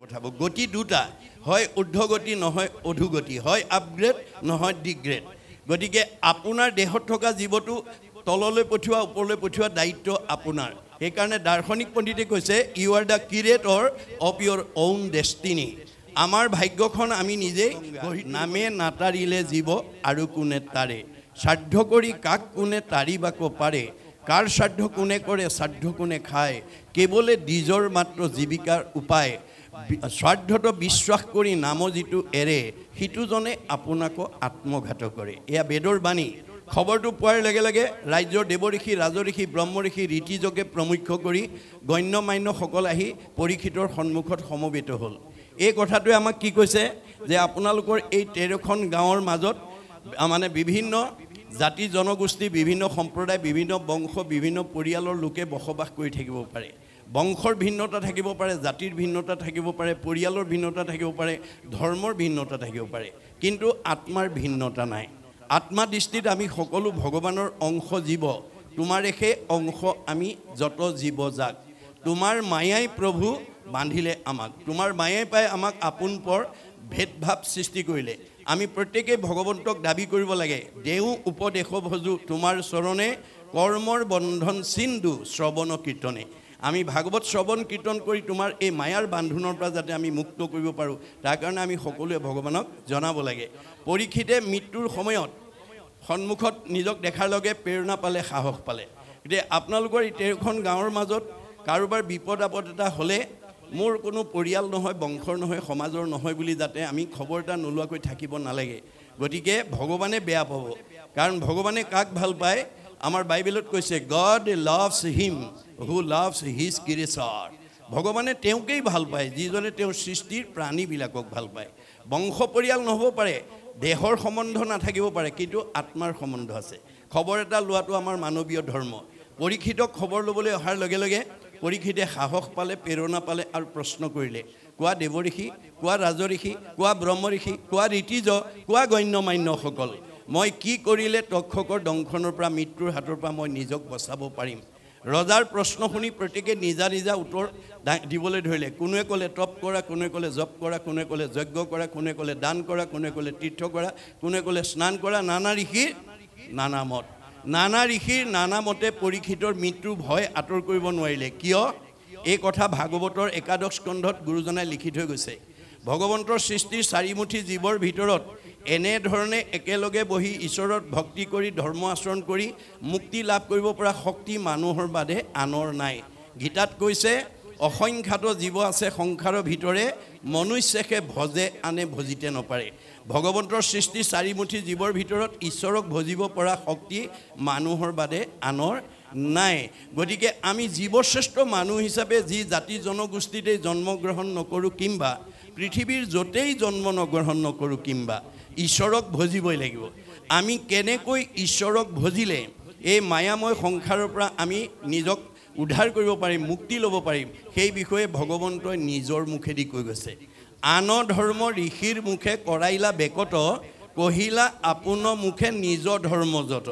পঠাব গতি দুটা হয় ঊৰ্ধ্বগতি নহয় অধোগতি হয় আপগ্ৰেড নহয় ডিগ্ৰেড গতিকে আপোনাৰ দেহত থকা জীৱটো তললৈ পঠিওৱা ওপৰলৈ পঠিওৱা দায়িত্ব আপোনাৰ সেইকাৰণে দাৰ্শনিক পণ্ডিতে কৈছে you are the creator of your own destiny আমাৰ ভাগ্যখন আমি নিজে নামে নাতাৰিলে জীৱ আৰু কোনে তাৰে শ্ৰাদ্ধ কৰি কাক কোনে তাৰিবাক পাৰে কাৰ শ্ৰাদ্ধ কোনে কৰে শ্ৰাদ্ধ কোনে খায় কেৱলে নিজৰ মাত্ৰ জীৱিকাৰ উপায় শ্ৰাদ্ধটো বিশ্বাস কৰি নাম যিটো এৰে সিটোজনে আপোনাকো আত্মঘাত কৰে এয়া বেদৰ বাণী খবৰটো পোৱাৰ লগে লগে ৰাজ্যৰ দেৱঋষি ৰাজঋষি ব্ৰহ্মঋষি ৰীতিযোগে প্ৰমুখ্য কৰি গণ্য মান্যসকল আহি পৰীক্ষিতৰ সন্মুখত সমবেত হ'ল এই কথাটোৱে আমাক কি কৈছে যে আপোনালোকৰ এই 13খন গাঁৱৰ মাজত মানে বিভিন্ন জাতি জনগোষ্ঠী বিভিন্ন সম্প্ৰদায় বিভিন্ন বংশ বিভিন্ন পৰিয়ালৰ লোকে বসবাস কৰি থাকিব পাৰে বংশৰ ভিন্নতা থাকিব পাৰে জাতিৰ ভিন্নতা থাকিব পাৰে পৰিয়ালৰ ভিন্নতা থাকিব পাৰে ধৰ্মৰ ভিন্নতা থাকিব পাৰে কিন্তু আত্মাৰ ভিন্নতা নাই আত্মা দৃষ্টিত আমি সকলো ভগৱানৰ অংশ জীৱ তোমাৰ একে অংশ আমি যত জীৱ জাক তোমাৰ মায়াই প্ৰভু বান্ধিলে আমাক তোমাৰ মায়াই পাই আমাক আপোন পৰ ভেদভাৱ সৃষ্টি কৰিলে আমি প্ৰত্যেকই ভগৱন্তক দাবী কৰিব লাগে দেউ উপদেশ ভজু তোমাৰ চৰণে কৰ্মৰ বন্ধন সিন্ধু শ্ৰৱণ কীৰ্তনে আমি ভাগৱত শ্ৰৱণ কীৰ্তন কৰি তোমাৰ এই মায়াৰ বান্ধোনৰ পৰা যাতে আমি মুক্ত কৰিব পাৰোঁ তাৰ কাৰণে আমি সকলোৱে ভগৱানক জনাব লাগে পৰীক্ষিতে মৃত্যুৰ সময়ত সন্মুখত নিজক দেখাৰ লগে প্ৰেৰণা পালে সাহস পালে গতিকে আপোনালোকৰ এই 13খন গাঁৱৰ মাজত কাৰোবাৰ বিপদ আপদ এটা হ'লে মোৰ কোনো পৰিয়াল নহয় বংশৰ নহয় সমাজৰ নহয় বুলি যাতে আমি খবৰ এটা নোলোৱাকৈ থাকিব নালাগে গতিকে ভগৱানে বেয়া পাব কাৰণ ভগৱানে কাক ভাল পায় আমাৰ বাইবেলত কৈছে গড লাভছ হিম হু লাভছ হিজ ক্ৰিয়েচৰ ভগৱানে তেওঁকেই ভাল পায় যিজনে তেওঁৰ সৃষ্টিৰ প্ৰাণীবিলাকক ভাল পায় বংশ পৰিয়াল নহ'ব পাৰে দেহৰ সম্বন্ধ নাথাকিব পাৰে কিন্তু আত্মাৰ সম্বন্ধ আছে খবৰ এটা লোৱাটো আমাৰ মানৱীয় ধৰ্ম পৰীক্ষিতক খবৰ ল'বলৈ অহাৰ লগে লগে পৰীক্ষিতে সাহস পালে প্ৰেৰণা পালে আৰু প্ৰশ্ন কৰিলে কোৱা দেৱঋষি কোৱা ৰাজঋষি কোৱা ব্ৰহ্মঋষি কোৱা ৰীতিজ কোৱা গণ্য মান্যসকল মই কি কৰিলে তক্ষকৰ দংশনৰ পৰা মৃত্যুৰ হাতৰ পৰা মই নিজক বচাব পাৰিম ৰজাৰ প্ৰশ্ন শুনি প্ৰত্যেকে নিজা নিজা উত্তৰ দিবলৈ ধৰিলে কোনোৱে ক'লে তপ কৰা কোনোৱে ক'লে জপ কৰা কোনোৱে ক'লে যজ্ঞ কৰা কোনোৱে ক'লে দান কৰা কোনোৱে ক'লে তীৰ্থ কৰা কোনোৱে ক'লে স্নান কৰা নানা ঋষিৰ নানা মত নানা ঋষিৰ নানা মতে পৰীক্ষিতৰ মৃত্যুৰ ভয় আঁতৰ কৰিব নোৱাৰিলে কিয় এই কথা ভাগৱতৰ একাদশ স্কন্ধত গুৰুজনাই লিখি থৈ গৈছে ভগৱন্তৰ সৃষ্টিৰ চাৰিমুঠি জীৱৰ ভিতৰত এনেধৰণে একেলগে বহি ঈশ্বৰত ভক্তি কৰি ধৰ্ম আচৰণ কৰি মুক্তি লাভ কৰিব পৰা শক্তি মানুহৰ বাদে আনৰ নাই গীতাত কৈছে অসংখ্যাত জীৱ আছে সংসাৰৰ ভিতৰে মনুষ্যকে ভজে আনে ভজিতে নপাৰে ভগৱন্তৰ সৃষ্টি চাৰিমুঠি জীৱৰ ভিতৰত ঈশ্বৰক ভজিব পৰা শক্তি মানুহৰ বাদে আনৰ নাই গতিকে আমি জীৱশ্ৰেষ্ঠ মানুহ হিচাপে যি জাতি জনগোষ্ঠীতে জন্মগ্ৰহণ নকৰোঁ কিংবা পৃথিৱীৰ য'তেই জন্ম নগ্ৰহণ নকৰোঁ কিংবা ঈশ্বৰক ভজিবই লাগিব আমি কেনেকৈ ঈশ্বৰক ভজিলে এই মায়াময় সংসাৰৰ পৰা আমি নিজক উদ্ধাৰ কৰিব পাৰিম মুক্তি ল'ব পাৰিম সেই বিষয়ে ভগৱন্তই নিজৰ মুখেদি কৈ গৈছে আন ধৰ্ম ঋষিৰ মুখে কৰাইলা বেকত কহিলা আপোন মুখে নিজ ধৰ্ম যত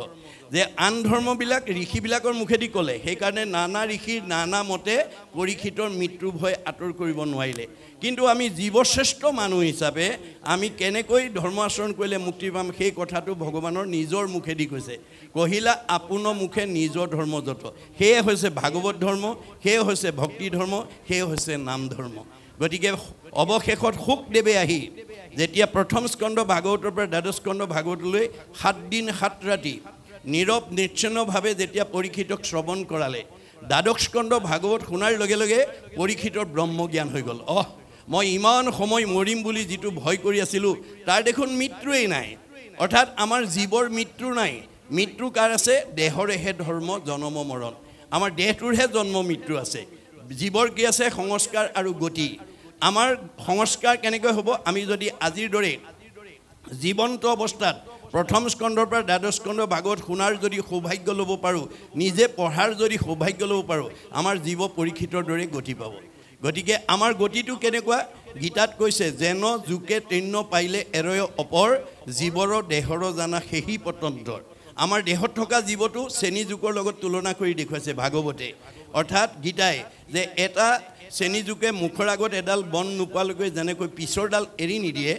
যে আন ধৰ্মবিলাক ঋষিবিলাকৰ মুখেদি ক'লে সেইকাৰণে নানা ঋষিৰ নানা মতে পৰীক্ষিতৰ মৃত্যু ভয় আঁতৰ কৰিব নোৱাৰিলে কিন্তু আমি জীৱশ্ৰেষ্ঠ মানুহ হিচাপে আমি কেনেকৈ ধৰ্ম আচৰণ কৰিলে মুক্তি পাম সেই কথাটো ভগৱানৰ নিজৰ মুখেদি কৈছে কহিলা আপোন মুখে নিজৰ ধৰ্ম যত সেয়ে হৈছে ভাগৱত ধৰ্ম সেয়ে হৈছে ভক্তি ধৰ্ম সেয়ে হৈছে নাম ধৰ্ম গতিকে অৱশেষত শুকদেৱে আহি যেতিয়া প্ৰথম স্কন্ধ ভাগৱতৰ পৰা দ্বাদশ স্কন্ধ ভাগৱতলৈ 7 দিন 7 ৰাতি নীৰৱ নিশ্চনভাৱে যেতিয়া পৰীক্ষিতক শ্ৰৱণ কৰালে দ্বাদশ স্কন্ধ ভাগৱত শুনাৰ লগে লগে পৰীক্ষিতৰ ব্ৰহ্মজ্ঞান হৈ গ'ল মই ইমান সময় মৰিম বুলি যিটো ভয় কৰি আছিলোঁ তাৰ দেখোন মৃত্যুৱেই নাই অৰ্থাৎ আমাৰ জীৱৰ মৃত্যু নাই মৃত্যু কাৰ আছে দেহৰেহে ধৰ্ম জন্ম মৰণ আমাৰ দেহটোৰহে জন্ম মৃত্যু আছে জীৱৰ কি আছে সংস্কাৰ আৰু গতি আমাৰ সংস্কাৰ কেনেকৈ হ'ব আমি যদি আজিৰ দৰে জীৱন্ত অৱস্থাত প্ৰথম স্কন্ধৰ পৰা দ্বাদশ স্কন্ধ ভাগৱত শুনাৰ যদি সৌভাগ্য ল'ব পাৰোঁ নিজে পঢ়াৰ যদি সৌভাগ্য ল'ব পাৰোঁ আমাৰ জীৱ পৰীক্ষিতৰ দৰে গতি পাব গতিকে আমাৰ গতিটো কেনেকুৱা গীতাত কৈছে যেন জোকে তৃণ পাইলে এৰয় অপৰ জীৱৰ দেহৰ জানা সেহি পতন্তৰ আমাৰ দেহত থকা জীৱটো শ্ৰেণী জোকৰ লগত তুলনা কৰি দেখুৱাইছে ভাগৱতে অৰ্থাৎ গীতাই যে এটা চেনি জোকে মুখৰ আগত এডাল বন নোপোৱালৈকে যেনেকৈ পিছৰডাল এৰি নিদিয়ে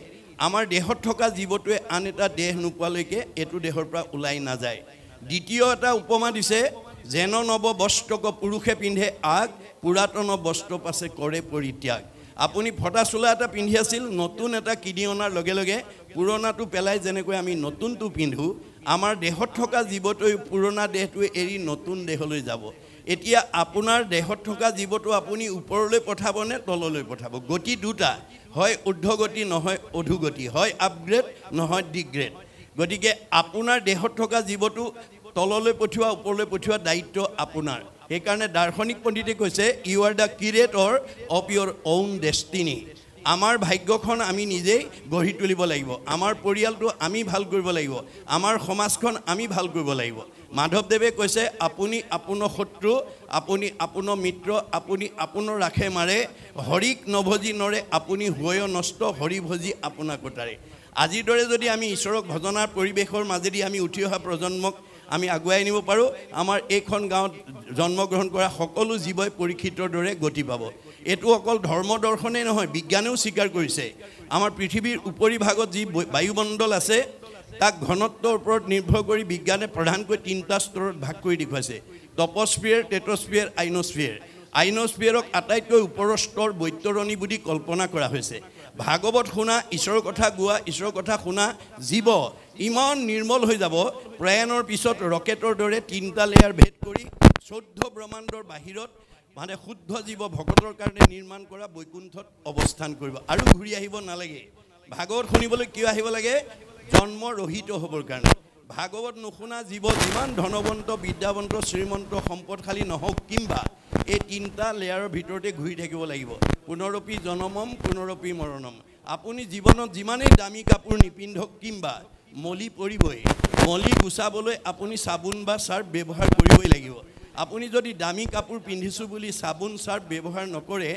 আমাৰ দেহত থকা জীৱটোৱে আন এটা দেহ নোপোৱালৈকে এইটো দেহৰ পৰা ওলাই নাযায় দ্বিতীয় এটা উপমা দিছে যেন নৱ বস্ত্ৰক পুৰুষে পিন্ধে আগ পুৰাতন বস্ত্ৰ পাছে কৰে পৰিত্যাগ আপুনি ফটা চোলা এটা পিন্ধি আছিল নতুন এটা কিনি অনাৰ লগে লগে পুৰণাটো পেলাই যেনেকৈ আমি নতুনটো পিন্ধো আমাৰ দেহত থকা জীৱটোৱে পুৰণা দেহটোৱে এৰি নতুন দেহলৈ যাব এতিয়া আপোনাৰ দেহত থকা জীৱটো আপুনি ওপৰলৈ পঠাবনে তললৈ পঠাব গতি দুটা হয় ঊৰ্ধ্বগতি নহয় অধোগতি হয় আপগ্ৰেড নহয় ডিগ্ৰেড গতিকে আপোনাৰ দেহত থকা জীৱটো তললৈ পঠিওৱা ওপৰলৈ পঠিওৱা দায়িত্ব আপোনাৰ সেইকাৰণে দাৰ্শনিক পণ্ডিতে কৈছে you are the creator of your own destiny আমাৰ ভাগ্যখন আমি নিজেই গঢ়ি তুলিব লাগিব আমাৰ পৰিয়ালটো আমি ভাল কৰিব লাগিব আমাৰ সমাজখন আমি ভাল কৰিব লাগিব মাধৱদেৱে কৈছে আপুনি আপোনাৰ শত্ৰু আপুনি আপোনাৰ মিত্ৰ আপুনি আপোনাৰ ৰাখে মাৰে হৰিক নভজি নৰে আপুনি হৈ নষ্ট হৰি ভজি আপোনাক কোটাৰে আজিৰ দৰে যদি আমি ঈশ্বৰক ভজনাৰ পৰিৱেশৰ মাজেদি আমি উঠি অহা প্ৰজন্মক আমি আগুৱাই নিব পাৰোঁ আমাৰ এইখন গাঁৱত জন্মগ্ৰহণ কৰা সকলো জীৱই পৰীক্ষিতৰ দৰে গতি পাব এইটো অকল ধৰ্ম দৰ্শনেই নহয় বিজ্ঞানেও স্বীকাৰ কৰিছে আমাৰ পৃথিৱীৰ উপৰিভাগত যি বায়ুমণ্ডল আছে তাক ঘনত্বৰ ওপৰত নিৰ্ভৰ কৰি বিজ্ঞানে প্ৰধানকৈ তিনিটা স্তৰত ভাগ কৰি দেখুৱাইছে টপস্ফিয়াৰ টেট্ৰস্ফিয়াৰ আইনস্ফিয়াৰক আটাইতকৈ ওপৰৰ স্তৰ বৈতৰণী বুলি কল্পনা কৰা হৈছে ভাগৱত শুনা ঈশ্বৰৰ কথা গোৱা ঈশ্বৰৰ কথা শুনা জীৱ ইমান নিৰ্মল হৈ যাব প্ৰয়াণৰ পিছত ৰকেটৰ দৰে তিনিটা লেয়াৰ ভেদ কৰি 14 ব্ৰহ্মাণ্ডৰ বাহিৰত মানে শুদ্ধ জীৱ ভকতৰ কাৰণে নিৰ্মাণ কৰা বৈকুণ্ঠত অৱস্থান কৰিব আৰু ঘূৰি আহিব নালাগে ভাগৱত শুনিবলৈ কিয় আহিব লাগে জন্ম ৰহিত হ'বৰ কাৰণে ভাগৱত নুশুনা জীৱ যিমান ধনৱন্ত বিদ্যাৱন্ত শ্ৰীমন্ত সম্পদশালী নহওক কিম্বা এই তিনিটা লেয়াৰৰ ভিতৰতে ঘূৰি থাকিব লাগিব পুনৰপি জনমম পুনৰপি মৰণম আপুনি জীৱনত যিমানেই দামী কাপোৰ নিপিন্ধক কিম্বা মলি পৰিবই মলি গুচাবলৈ আপুনি চাবোন বা চাৰ্ফ ব্যৱহাৰ কৰিবই লাগিব আপুনি যদি দামী কাপোৰ পিন্ধিছোঁ বুলি চাবোন চাৰ্ফ ব্যৱহাৰ নকৰে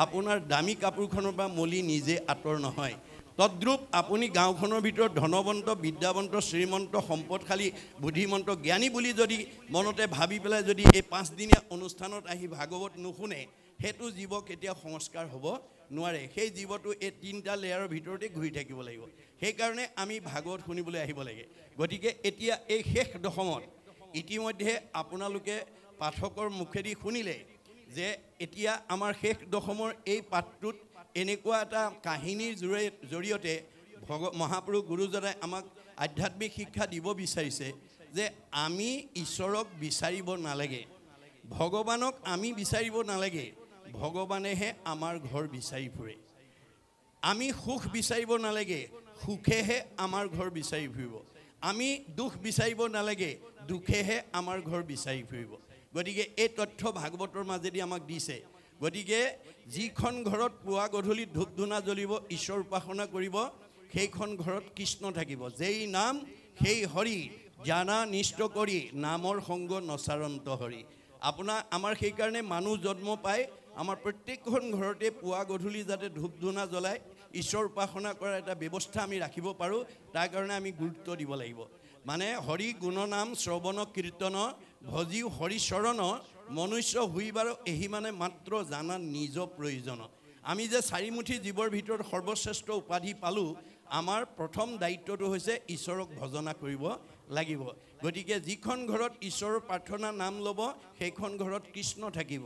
আপোনাৰ দামী কাপোৰখনৰ পৰা মলি নিজে আঁতৰ নহয় তদ্ৰুপ আপুনি গাঁওখনৰ ভিতৰত ধনৱন্ত বিদ্যাৱন্ত শ্ৰীমন্ত সম্পদশালী বুদ্ধিমন্ত জ্ঞানী বুলি যদি মনতে ভাবি পেলাই যদি এই 5 দিনীয়া অনুষ্ঠানত আহি ভাগৱত নুশুনে সেইটো জীৱ কেতিয়াও সংস্কাৰ হ'ব নোৱাৰে সেই জীৱটো এই তিনিটা লেয়াৰৰ ভিতৰতে ঘূৰি থাকিব লাগিব সেইকাৰণে আমি ভাগৱত শুনিবলৈ আহিব লাগে গতিকে এতিয়া এই শেষ দশমত ইতিমধ্যে আপোনালোকে পাঠকৰ মুখেদি শুনিলে যে এতিয়া আমাৰ শেষ দশমৰ এই পাঠটোত এনেকুৱা এটা কাহিনীৰ জৰিয়তে মহাপুৰুষ গুৰুজনাই আমাক আধ্যাত্মিক শিক্ষা দিব বিচাৰিছে যে আমি ঈশ্বৰক বিচাৰিব নালাগে ভগৱানক আমি বিচাৰিব নালাগে ভগৱানেহে আমাৰ ঘৰ বিচাৰি ফুৰে আমি সুখ বিচাৰিব নালাগে সুখেহে আমাৰ ঘৰ বিচাৰি ফুৰিব আমি দুখ বিচাৰিব নালাগে দুখেহে আমাৰ ঘৰ বিচাৰি ফুৰিব গতিকে এই তথ্য ভাগৱতৰ মাজেদি আমাক দিছে গতিকে যিখন ঘৰত পুৱা গধূলি ধূপ ধূনা জ্বলিব ঈশ্বৰ উপাসনা কৰিব সেইখন ঘৰত কৃষ্ণ থাকিব যেই নাম সেই হৰি জানা নিষ্ঠ কৰি নামৰ সংগ নচাৰন্ত হৰি আমাৰ সেইকাৰণে মানুহ জন্ম পায় আমাৰ প্ৰত্যেকখন ঘৰতে পুৱা গধূলি যাতে ধূপ ধূনা জ্বলাই ঈশ্বৰ উপাসনা কৰাৰ এটা ব্যৱস্থা আমি ৰাখিব পাৰোঁ তাৰ কাৰণে আমি গুৰুত্ব দিব লাগিব মানে হৰি গুণনাম শ্ৰৱণ কীৰ্তন ভজিও হৰিচৰণ মনুষ্য হুইবাৰ এহি মানে মাত্ৰ জানা নিজ প্ৰয়োজন আমি যে চাৰিমুঠি জীৱৰ ভিতৰত সৰ্বশ্ৰেষ্ঠ উপাধি পালোঁ আমাৰ প্ৰথম দায়িত্বটো হৈছে ঈশ্বৰক ভজনা কৰিব লাগিব গতিকে যিখন ঘৰত ঈশ্বৰৰ প্ৰাৰ্থনা নাম ল'ব সেইখন ঘৰত কৃষ্ণ থাকিব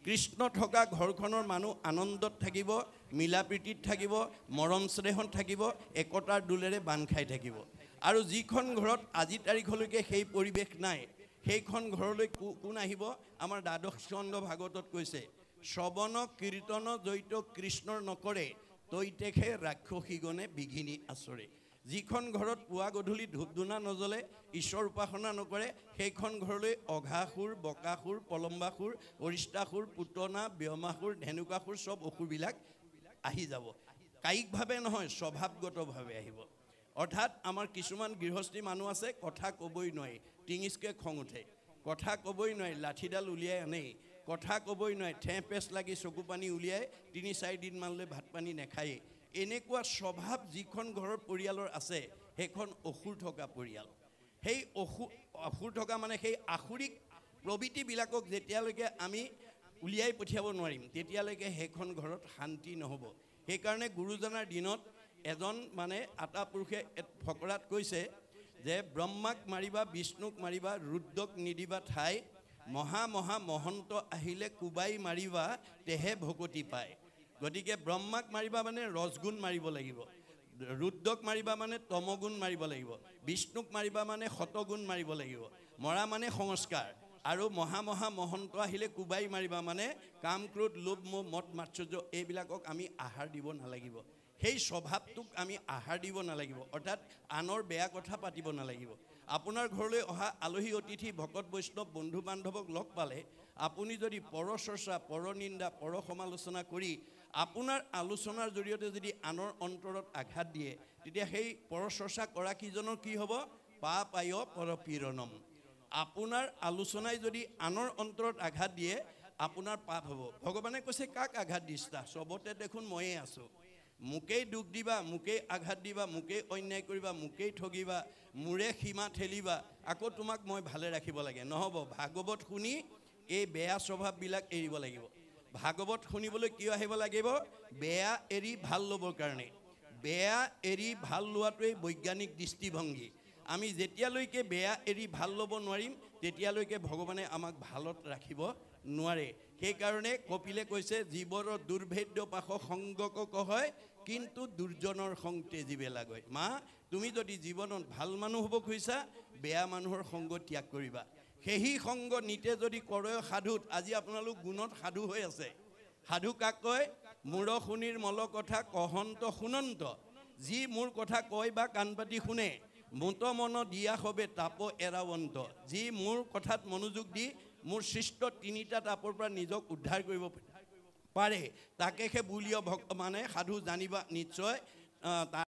কৃষ্ণ থকা ঘৰখনৰ মানুহ আনন্দত থাকিব মিলা প্ৰীতিত থাকিব মৰম স্নেহত থাকিব একতাৰ দোলেৰে বান্ধ খাই থাকিব আৰু যিখন ঘৰত আজি তাৰিখলৈকে সেই পৰিৱেশ নাই সেইখন ঘৰলৈ কোন আহিব আমাৰ দ্বাদশ স্কন্ধ ভাগৱতত কৈছে শ্ৰৱণ কীৰ্তন জৈত কৃষ্ণৰ নকৰে তৈতেখে ৰাক্ষসীগণে বিঘিনি আচৰে যিখন ঘৰত পুৱা গধূলি ধূপ ধূনা নজ্বলে ঈশ্বৰ উপাসনা নকৰে সেইখন ঘৰলৈ অঘাসুৰ বকাসুৰ পলম্বাসুৰ অৰিষ্টাসুৰ পুতনা ব্যোমাসুৰ ধেনুকাসুৰ সব অসুৰবিলাক আহি যাব কায়িকভাৱে নহয় স্বভাৱগতভাৱে আহিব অৰ্থাৎ আমাৰ কিছুমান গৃহস্থী মানুহ আছে কথা ক'বই নোৱাৰি টিঙিচকৈ খং উঠে কথা ক'বই নোৱাৰি লাঠিডাল উলিয়াই আনেই কথা ক'বই নোৱাৰি ঠেহ পেচ লাগি চকু পানী উলিয়াই 3-4 দিনমানলৈ ভাত পানী নাখায়েই এনেকুৱা স্বভাৱ যিখন ঘৰৰ পৰিয়ালৰ আছে সেইখন অসুৰ থকা পৰিয়াল সেই অসুৰ থকা মানে সেই আসুৰিক প্ৰবৃত্তিবিলাকক যেতিয়ালৈকে আমি উলিয়াই পঠিয়াব নোৱাৰিম তেতিয়ালৈকে সেইখন ঘৰত শান্তি নহ'ব সেইকাৰণে গুৰুজনাৰ দিনত এজন মানে আটা পুৰুষে ফকৰাত কৈছে যে ব্ৰহ্মাক মাৰিবা বিষ্ণুক মাৰিবা ৰুদ্ৰক নিদিবা ঠাই মহা মহা মহন্ত আহিলে কুবাই মাৰিবা তেহে ভকতি পায় গতিকে ব্ৰহ্মাক মাৰিবা মানে ৰজগুণ মাৰিব লাগিব ৰুদ্ৰক মাৰিবা মানে তমগুণ মাৰিব লাগিব বিষ্ণুক মাৰিবা মানে শতগুণ মাৰিব লাগিব মৰা মানে সংস্কাৰ আৰু মহা মহা মহন্ত আহিলে কুবাই মাৰিবা মানে কাম ক্ৰোধ লোভ মোহ মদ মাৎসৰ্য এইবিলাকক আমি আহাৰ দিব নালাগিব সেই স্বভাৱটোক আমি আহাৰ দিব নালাগিব অৰ্থাৎ আনৰ বেয়া কথা পাতিব নালাগিব আপোনাৰ ঘৰলৈ অহা আলহী অতিথি ভকত বৈষ্ণৱ বন্ধু বান্ধৱক লগ পালে আপুনি যদি পৰচৰ্চা পৰনিন্দা পৰ সমালোচনা কৰি আপোনাৰ আলোচনাৰ জৰিয়তে যদি আনৰ অন্তৰত আঘাত দিয়ে তেতিয়া সেই পৰচৰ্চা কৰা কিজনৰ কি হ'ব পাপায় পৰপীড়নম আপোনাৰ আলোচনাই যদি আনৰ অন্তৰত আঘাত দিয়ে আপোনাৰ পাপ হ'ব ভগৱানে কৈছে কাক আঘাত দিছা চবতে দেখোন ময়ে আছোঁ মোকেই দুখ দিবা মোকেই আঘাত দিবা মোকেই অন্যায় কৰিবা মোকেই ঠগিবা মোৰে সীমা ঠেলিবা আকৌ তোমাক মই ভালে ৰাখিব লাগে নহ'ব ভাগৱত শুনি এই বেয়া স্বভাৱবিলাক এৰিব লাগিব ভাগৱত শুনিবলৈ কিয় আহিব লাগিব বেয়া এৰি ভাল ল'বৰ কাৰণে বেয়া এৰি ভাল লোৱাটোৱেই বৈজ্ঞানিক দৃষ্টিভংগী আমি যেতিয়ালৈকে বেয়া এৰি ভাল ল'ব নোৱাৰিম তেতিয়ালৈকে ভগৱানে আমাক ভালত ৰাখিব নোৱাৰে সেইকাৰণে কপিলে কৈছে জীৱৰ দুৰ্ভেদ্য পাশ সংগক কহয় কিন্তু দুৰ্জনৰ সংতে জীৱে লাগয় মা তুমি যদি জীৱনত ভাল মানুহ হ'ব খুজিছা বেয়া মানুহৰ সংগ ত্যাগ কৰিবা সেই সংগ নিতে যদি কৰে সাধুত আজি আপোনালোক গুণত সাধু হৈ আছে সাধু কাক কয় মূৰ শুনিৰ মল কথা কহন্ত শুনন্ত যি মোৰ কথা কয় বা কাণ পাতি শুনে মত মন দিয়া হবে তাপ এৰাৱন্ত যি মোৰ কথাত মনোযোগ দি মোৰ সৃষ্ট তিনিটা তাপৰ পৰা নিজক উদ্ধাৰ কৰিব পাৰে তাকে বুলিও মানে সাধু জানিবা নিশ্চয়